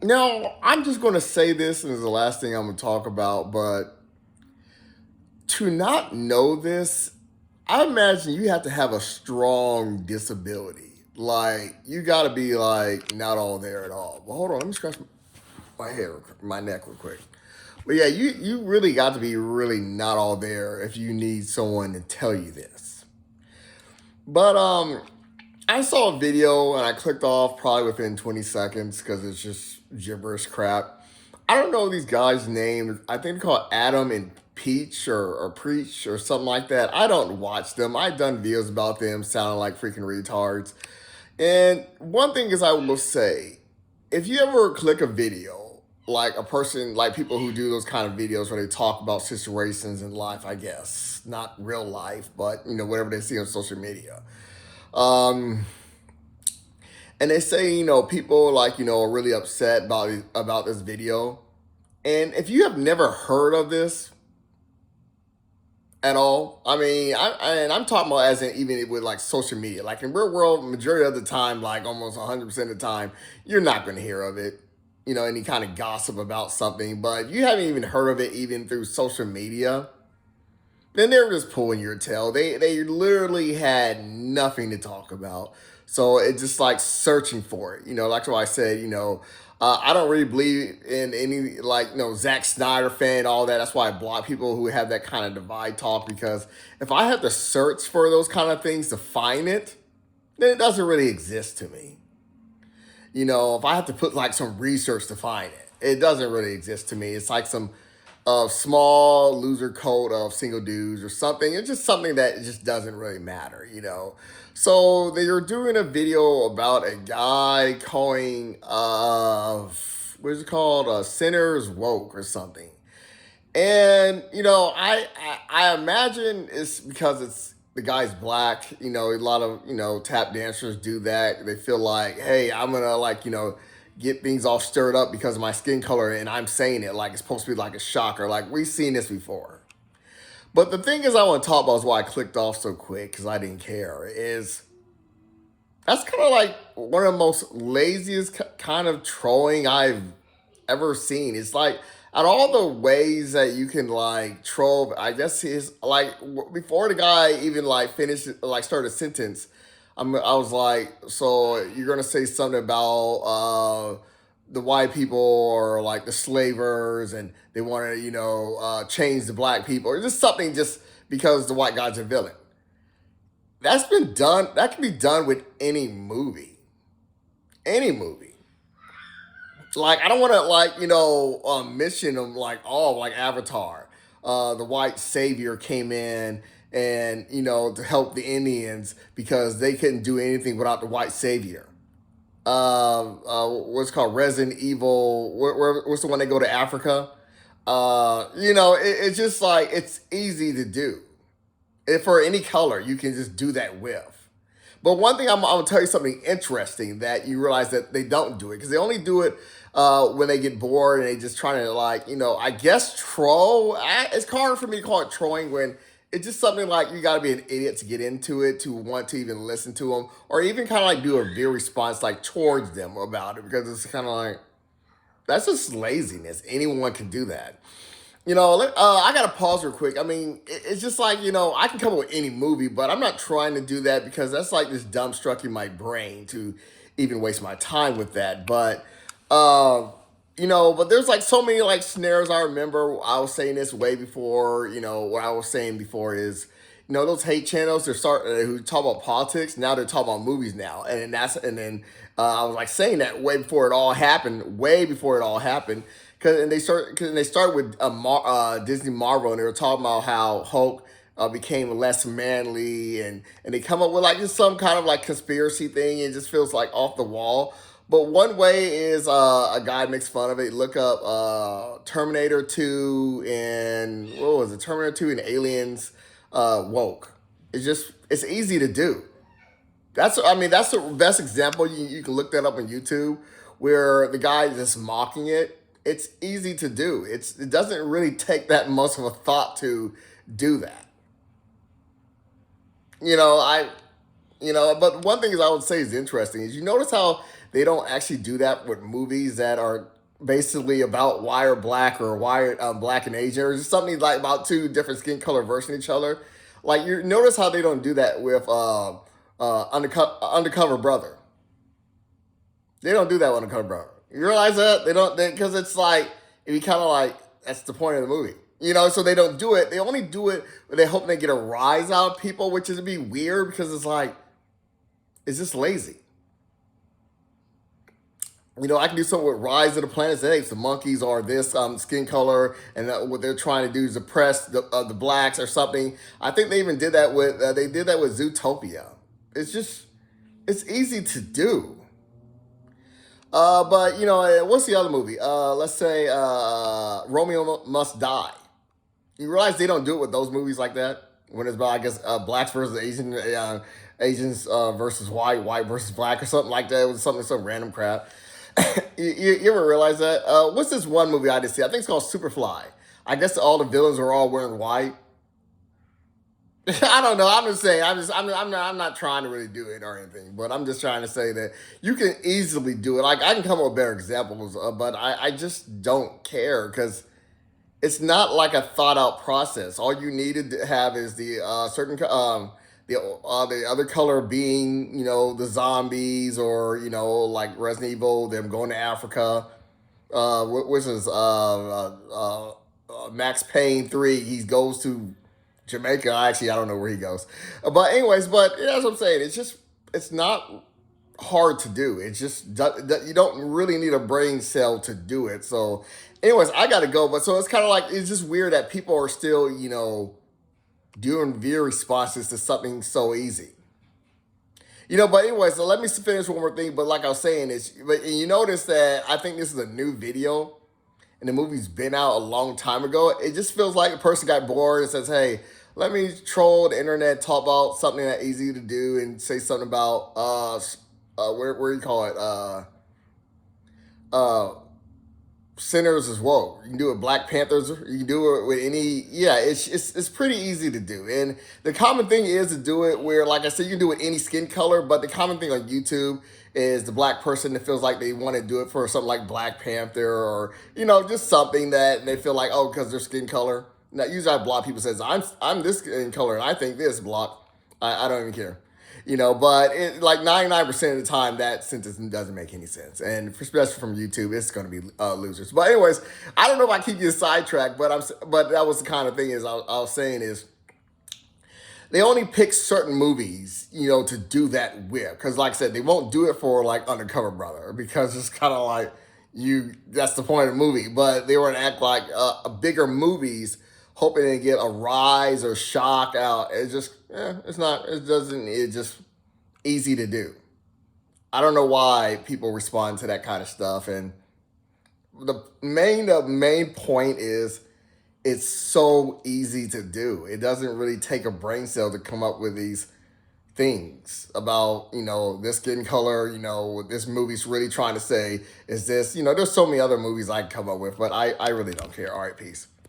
Now, I'm just going to say this, and it's the last thing I'm going to talk about, but to not know this, I imagine you have to have a strong disability. Like, you got to be, like, not all there at all. But hold on, let me scratch my hair, my neck real quick. But yeah, you really got to be really not all there if you need someone to tell you this. But I saw a video and I clicked off probably within 20 seconds because it's just gibberish crap. I don't know these guys' names. I think they're called Adam and Peach or Preach or something like that. I don't watch them. I've done videos about them sounding like freaking retards. And one thing is I will say, if you ever click a video, like a person, like people who do those kind of videos where they talk about situations in life, I guess, not real life, but whatever they see on social media. Um, and they say, people like, are really upset about this video. And if you have never heard of this at all, I mean, and I'm talking about as in even with like social media, like in real world, majority of the time, like almost 100% of the time, you're not going to hear of it, any kind of gossip about something. But you haven't even heard of it even through social media, then they're just pulling your tail. They literally had nothing to talk about. So it's just like searching for it. Like what I said, I don't really believe in any like Zack Snyder fan, all that. That's why I block people who have that kind of divide talk because if I have to search for those kind of things to find it, then it doesn't really exist to me. If I have to put like some research to find it, it doesn't really exist to me. It's like some small loser code of single dudes or something. It's just something that just doesn't really matter. So they were doing a video about a guy calling what is it called? Sinners woke or something. And I imagine it's because it's the guy's black. A lot of tap dancers do that. They feel like, hey, I'm gonna like get things all stirred up because of my skin color, and I'm saying it like it's supposed to be like a shocker. Like we've seen this before. But the thing is, I want to talk about is why I clicked off so quick because I didn't care. Is that's kind of like one of the most laziest kind of trolling I've ever seen. It's like out of all the ways that you can like troll, I guess his like before the guy even like finished like started a sentence, I was like, so you're gonna say something about the white people or like the slavers and they want to change the black people or just something just because the white guy's a villain. That's been done. That can be done with any movie. Any movie. Like I don't want to like mention them like all like Avatar. The white savior came in and to help the Indians because they couldn't do anything without the white savior. What's called Resident Evil. What's the one that go to Africa? It's just like it's easy to do. If for any color, you can just do that with. But one thing I'm gonna tell you something interesting that you realize that they don't do it because they only do it when they get bored and they just trying to like I guess troll. It's hard for me to call it trolling when it's just something like you got to be an idiot to get into it to want to even listen to them or even kind of like do a real response like towards them about it because it's kind of like that's just laziness. Anyone can do that. I gotta pause real quick. I mean, it's just like I can come up with any movie, but I'm not trying to do that because that's like this dumb struck in my brain to even waste my time with that. But but there's like so many like scenarios. I remember I was saying this way before. What I was saying before is those hate channels they're who talk about politics now they're talking about movies now, and then I was like saying that way before it all happened, way before it all happened. Cause they start with Disney Marvel and they were talking about how Hulk became less manly and they come up with like just some kind of like conspiracy thing and it just feels like off the wall. But one way is a guy makes fun of it. Look up Terminator 2 and what was it? Terminator 2 and Aliens woke. It's easy to do. That's the best example. You can look that up on YouTube where the guy is just mocking it. It's easy to do. It doesn't really take that much of a thought to do that. I but one thing is I would say is interesting is you notice how they don't actually do that with movies that are basically about why are black or why are black and Asian, or just something like about two different skin color versus each other. Like you notice how they don't do that with Undercover Brother. They don't do that with Undercover Brother. You realize that they don't, because it's like if you kind of like that's the point of the movie. So they don't do it. They only do it when they hope they get a rise out of people, which is to be weird because it's like it's just lazy. I can do something with Rise of the Planet of the Apes. The monkeys are this skin color, and what they're trying to do is oppress the blacks or something. I think they even did that with they did that with Zootopia. It's easy to do. But what's the other movie? Let's say Romeo Must Die. You realize they don't do it with those movies like that when it's about, I guess, blacks versus Asians versus white versus black or something like that. It was some random crap. You ever realize that? What's this one movie I just see? I think it's called Superfly. I guess all the villains are all wearing white. I don't know. I'm just saying. I'm not trying to really do it or anything, but I'm just trying to say that you can easily do it. Like I can come up with better examples, but I just don't care because it's not like a thought out process. All you needed to have is the the other color being the zombies, or like Resident Evil, them going to Africa, which is Max Payne 3. He goes to Jamaica. Actually, I don't know where he goes, but anyways, but that's what I'm saying. It's not hard to do. It's just you don't really need a brain cell to do it. So, anyways, I gotta go. But so it's kind of like it's just weird that people are still doing viewer responses to something so easy. But anyway, so let me finish one more thing. But like I was saying, but you notice that I think this is a new video, and the movie's been out a long time ago. It just feels like a person got bored and says, "Hey, let me troll the internet, talk about something that's easy to do, and say something about where you call it sinners as well. You can do it with Black Panthers. You can do it with any. Yeah, it's pretty easy to do. And the common thing is to do it where, like I said, you can do it with any skin color. But the common thing on YouTube is the black person that feels like they want to do it for something like Black Panther, or just something that they feel like, oh, because their skin color. Now usually I block people says I'm this skin color and I think this block. I don't even care. But like 99% of the time, that sentence doesn't make any sense. And especially from YouTube, it's going to be losers. But anyways, I don't know if I keep you sidetracked, but that was the kind of thing I was saying is they only pick certain movies, to do that with. Because like I said, they won't do it for like Undercover Brother because it's kind of like that's the point of the movie. But they want to act like bigger movies, hoping to get a rise or shock out. It's just, it's just easy to do. I don't know why people respond to that kind of stuff. And the main point is it's so easy to do. It doesn't really take a brain cell to come up with these things about, this skin color, what this movie's really trying to say is this. There's so many other movies I can come up with, but I really don't care. All right, peace.